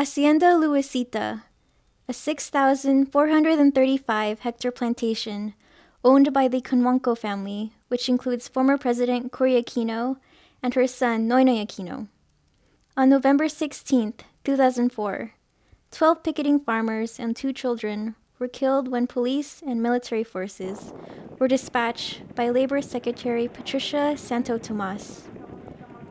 Hacienda Luisita, a 6,435-hectare plantation owned by the Conwanco family, which includes former President Cory Aquino and her son Noynoy Aquino. On November 16, 2004, 12 picketing farmers and 2 children were killed when police and military forces were dispatched by Labor Secretary Patricia Santo Tomas.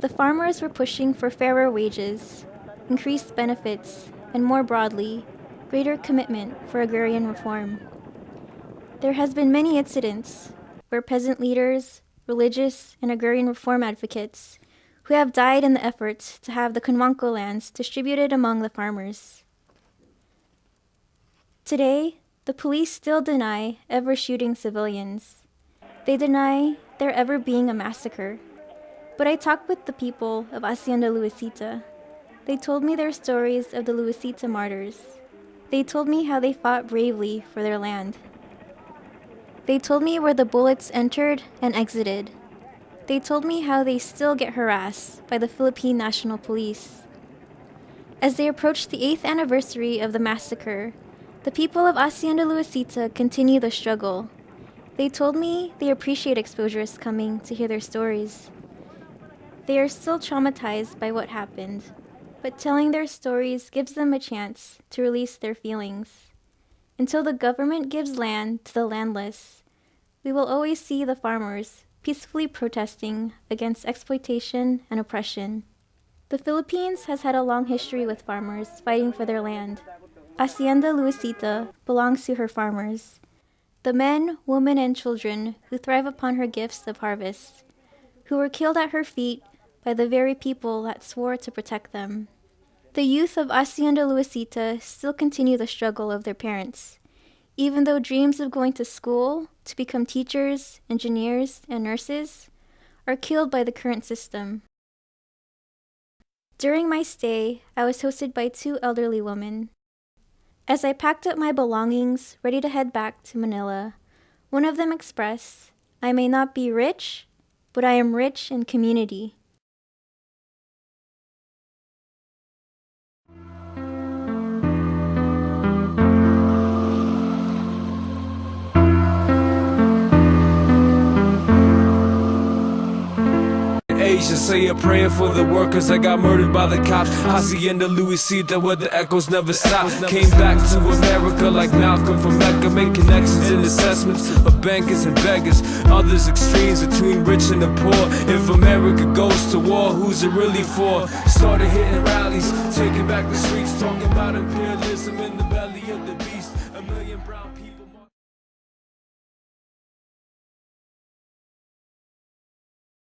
The farmers were pushing for fairer wages, increased benefits, and more broadly, greater commitment for agrarian reform. There has been many incidents where peasant leaders, religious, and agrarian reform advocates who have died in the efforts to have the Conwanco lands distributed among the farmers. Today, the police still deny ever shooting civilians. They deny there ever being a massacre. But I talked with the people of Hacienda Luisita. They told me their stories of the Luisita martyrs. They told me how they fought bravely for their land. They told me where the bullets entered and exited. They told me how they still get harassed by the Philippine National Police. As they approach the 8th anniversary of the massacre, the people of Hacienda Luisita continue the struggle. They told me they appreciate exposures coming to hear their stories. They are still traumatized by what happened, but telling their stories gives them a chance to release their feelings. Until the government gives land to the landless, we will always see the farmers peacefully protesting against exploitation and oppression. The Philippines has had a long history with farmers fighting for their land. Hacienda Luisita belongs to her farmers, the men, women, and children who thrive upon her gifts of harvest, who were killed at her feet by the very people that swore to protect them. The youth of Hacienda Luisita still continue the struggle of their parents, even though dreams of going to school to become teachers, engineers, and nurses are killed by the current system. During my stay, I was hosted by 2 elderly women. As I packed up my belongings, ready to head back to Manila, one of them expressed, "I may not be rich, but I am rich in community." Asia, say a prayer for the workers that got murdered by the cops. Hacienda Luisita, where the echoes never stop. Came back to America like Malcolm from Mecca, make connections and assessments of bankers and beggars. Others extremes between rich and the poor. If America goes to war, who's it really for? Started hitting rallies, taking back the streets, talking about imperialism in the belly of the beast. A million brown people.